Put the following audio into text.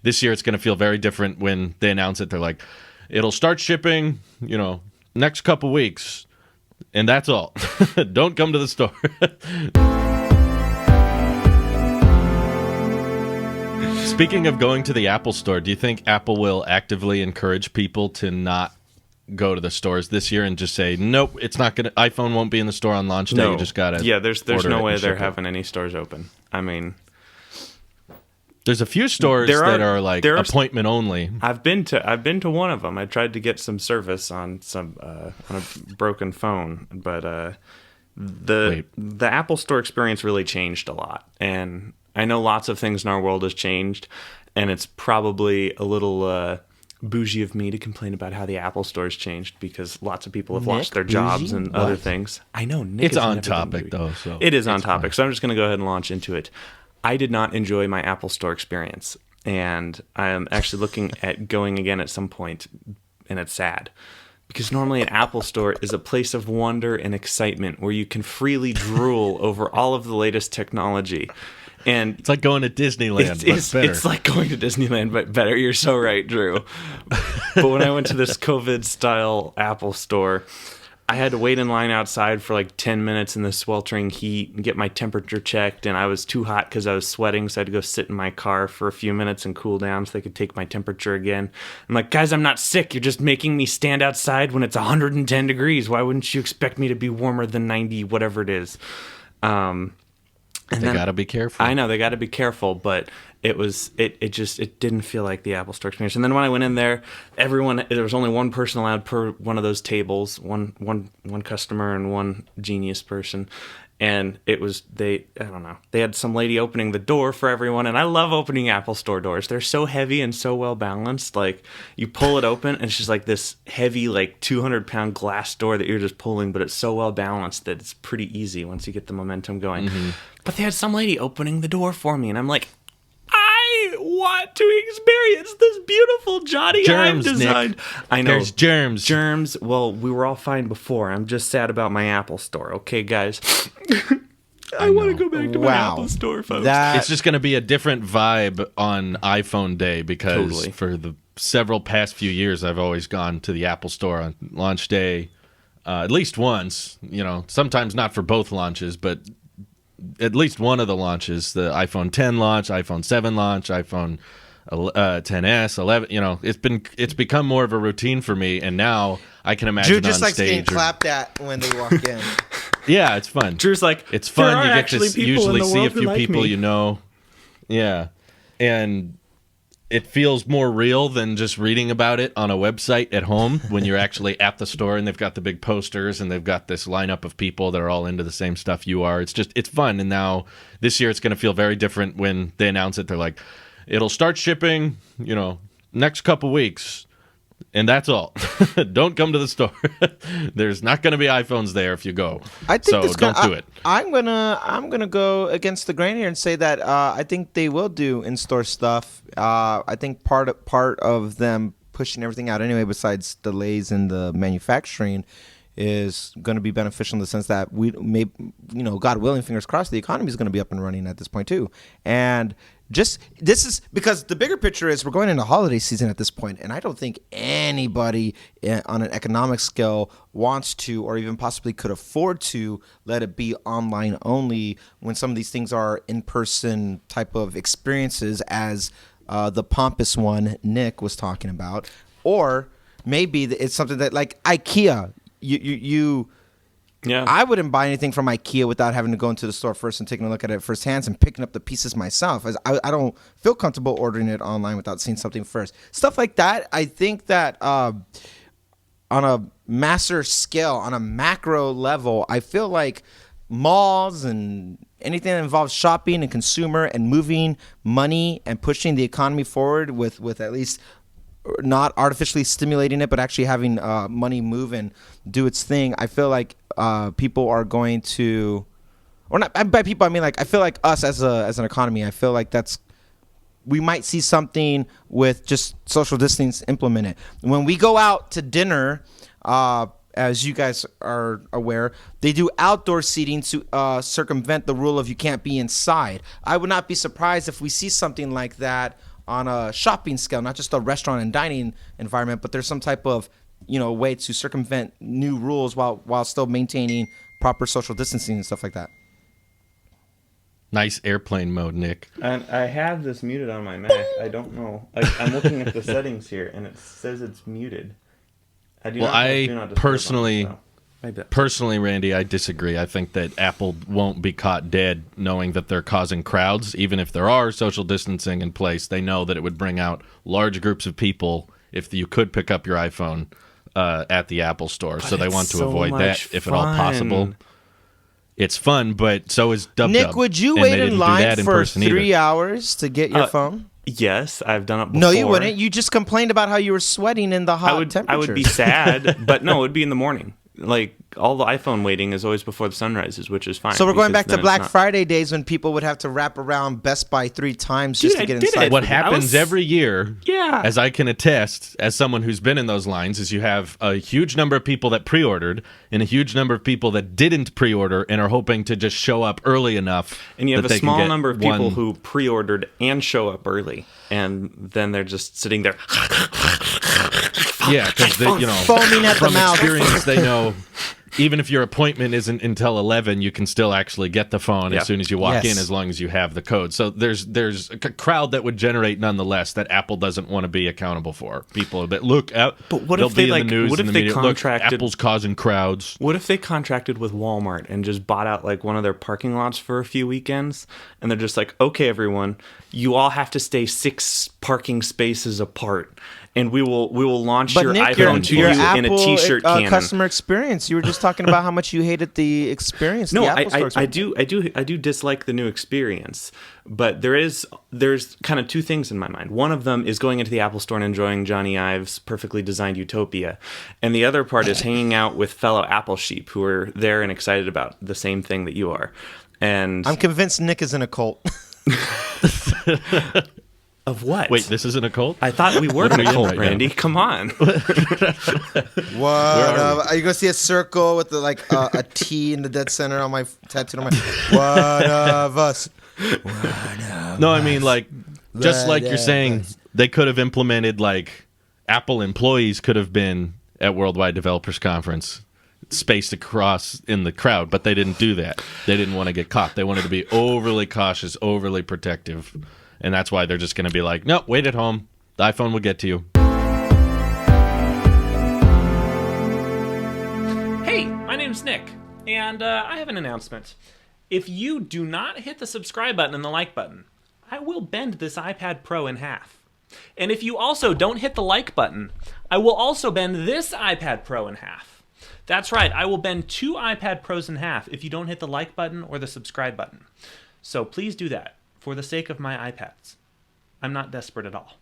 this year it's going to feel very different when they announce it. They're like, it'll start shipping, next couple weeks, and that's all. Don't come to the store. Speaking of going to the Apple Store, do you think Apple will actively encourage people to not go to the stores this year and just say, nope, it's not going to, iPhone won't be in the store on launch day. No. You just got to there's no way they're having any stores open. I mean, there's a few stores that are like appointment only. I've been to one of them. I tried to get some service on a broken phone, but the Apple Store experience really changed a lot. And I know lots of things in our world has changed, and it's probably a little bougie of me to complain about how the Apple Store's changed, because lots of people have lost their jobs and other things. I know, Nick, it's on topic though. So it is on topic. So I'm just going to go ahead and launch into it. I did not enjoy my Apple Store experience, and I am actually looking at going again at some point, and it's sad. Because normally an Apple Store is a place of wonder and excitement where you can freely drool over all of the latest technology. And it's like going to Disneyland, but better. It's like going to Disneyland, but better. You're so right, Drew. But when I went to this COVID-style Apple Store, I had to wait in line outside for like 10 minutes in the sweltering heat and get my temperature checked, and I was too hot because I was sweating, so I had to go sit in my car for a few minutes and cool down so they could take my temperature again. I'm like, guys, I'm not sick. You're just making me stand outside when it's 110 degrees. Why wouldn't you expect me to be warmer than 90, whatever it is? They got to be careful. I know, they got to be careful, but it didn't feel like the Apple Store experience. And then when I went in there, there was only one person allowed per one of those tables, one customer and one genius person. And they had some lady opening the door for everyone. And I love opening Apple Store doors. They're so heavy and so well balanced. Like, you pull it open and it's just like this heavy, like 200-pound glass door that you're just pulling, but it's so well balanced that it's pretty easy once you get the momentum going. Mm-hmm. But they had some lady opening the door for me, and I'm like, I want to experience this beautiful Johnny Ive design. Nick. I know. There's germs. Germs. Well, we were all fine before. I'm just sad about my Apple Store. Okay, guys. I want to go back to my Apple Store, folks. It's just going to be a different vibe on iPhone Day, because for the several past few years, I've always gone to the Apple Store on launch day at least once. Sometimes not for both launches, but at least one of the launches, the iPhone 10 launch, iPhone 7 launch, iPhone 10s, 11. It's become more of a routine for me, and now I can imagine Drew just on likes stage getting clapped at when they walk in. Yeah, it's fun. Drew's like, it's fun. There You are get to actually people usually in the see a world who few like people me. you know. Yeah, and it feels more real than just reading about it on a website at home when you're actually at the store and they've got the big posters and they've got this lineup of people that are all into the same stuff you are. It's fun. And now this year it's going to feel very different when they announce it. They're like, it'll start shipping, next couple weeks, and that's all. Don't come to the store. There's not going to be iPhones there if you go. I think so don't do it. I'm gonna go against the grain here and say that I think they will do in-store stuff. I think part of them pushing everything out anyway, besides delays in the manufacturing, is going to be beneficial in the sense that we may, God willing, fingers crossed, the economy is going to be up and running at this point too. And this is because the bigger picture is we're going into holiday season at this point, and I don't think anybody on an economic scale wants to, or even possibly could afford to, let it be online only when some of these things are in-person type of experiences, as the pompous one Nick was talking about. Or maybe it's something that, like IKEA, Yeah. I wouldn't buy anything from IKEA without having to go into the store first and taking a look at it firsthand and picking up the pieces myself. As I don't feel comfortable ordering it online without seeing something first. Stuff like that, I think that on a massive scale, on a macro level, I feel like malls and anything that involves shopping and consumer and moving money and pushing the economy forward with at least not artificially stimulating it, but actually having money move and do its thing. I feel like people are going to, or not by people I mean like I feel like us as an economy. I feel like we might see something with just social distancing implemented. When we go out to dinner, as you guys are aware, they do outdoor seating to circumvent the rule of you can't be inside. I would not be surprised if we see something like that on a shopping scale, not just a restaurant and dining environment, but there's some type of way to circumvent new rules while still maintaining proper social distancing and stuff like that. Nice airplane mode, Nick. And I have this muted on my Mac. I don't know. I'm looking at the settings here, and it says it's muted. I do not have do not disturb personally, on it, so. Personally, Randy, I disagree. I think that Apple won't be caught dead knowing that they're causing crowds. Even if there are social distancing in place, they know that it would bring out large groups of people if you could pick up your iPhone at the Apple Store. So they want to avoid that if at all possible. It's fun, but so is Dub Nick, Dub. would you And wait they in didn't do line that in for person 3 either. hours to get your phone? Yes, I've done it before. No, you wouldn't. You just complained about how you were sweating in the hot temperatures. I would be sad, but no, it would be in the morning. Like, all the iPhone waiting is always before the sun rises, which is fine. So we're going back to then Black it's not- Friday days when people would have to wrap around Best Buy 3 times just to Dude, get I did inside. it. What happens every year, Yeah. as I can attest, as someone who's been in those lines, is you have a huge number of people that pre-ordered and a huge number of people that didn't pre-order and are hoping to just show up early enough. And you have that a they can small get number of people one- who pre-ordered and show up early, and then they're just sitting there. Yeah, because Foaming at the from mouth. experience, they know. Even if your appointment isn't until 11, you can still actually get the phone as soon as you walk Yes. in, as long as you have the code. So there's a crowd that would generate nonetheless that Apple doesn't want to be accountable for. People that look out, But what they'll if they, be in like, the news what and if the they media. contracted- Look, Apple's causing crowds. What if they contracted with Walmart and just bought out like one of their parking lots for a few weekends, and they're just like, okay, everyone, you all have to stay 6 parking spaces apart, and we will launch But your Nick, iPhone to you your in a Apple T-shirt cannon. customer experience. You were just talking about how much you hated the experience. No, the Apple Store I experience. do dislike the new experience, but there's kind of 2 things in my mind. One of them is going into the Apple Store and enjoying Johnny Ive's perfectly designed utopia, and the other part is hanging out with fellow Apple sheep who are there and excited about the same thing that you are. And I'm convinced Nick is in a cult. of what? Wait, this isn't a cult? I thought we were in a in cult, right now? Randy. Come on. What? Are you gonna see a circle with a T in the dead center on my tattooed on my? One of us. No, I mean, like, just like you're saying, they could have implemented, like, Apple employees could have been at Worldwide Developers Conference, spaced across in the crowd, but they didn't do that. They didn't want to get caught. They wanted to be overly cautious, overly protective, and that's why they're just going to be like, no, wait at home. The iPhone will get to you. Hey, my name's Nick, and I have an announcement. If you do not hit the subscribe button and the like button, I will bend this iPad Pro in half. And if you also don't hit the like button, I will also bend this iPad Pro in half. That's right, I will bend 2 iPad Pros in half if you don't hit the like button or the subscribe button. So please do that for the sake of my iPads. I'm not desperate at all.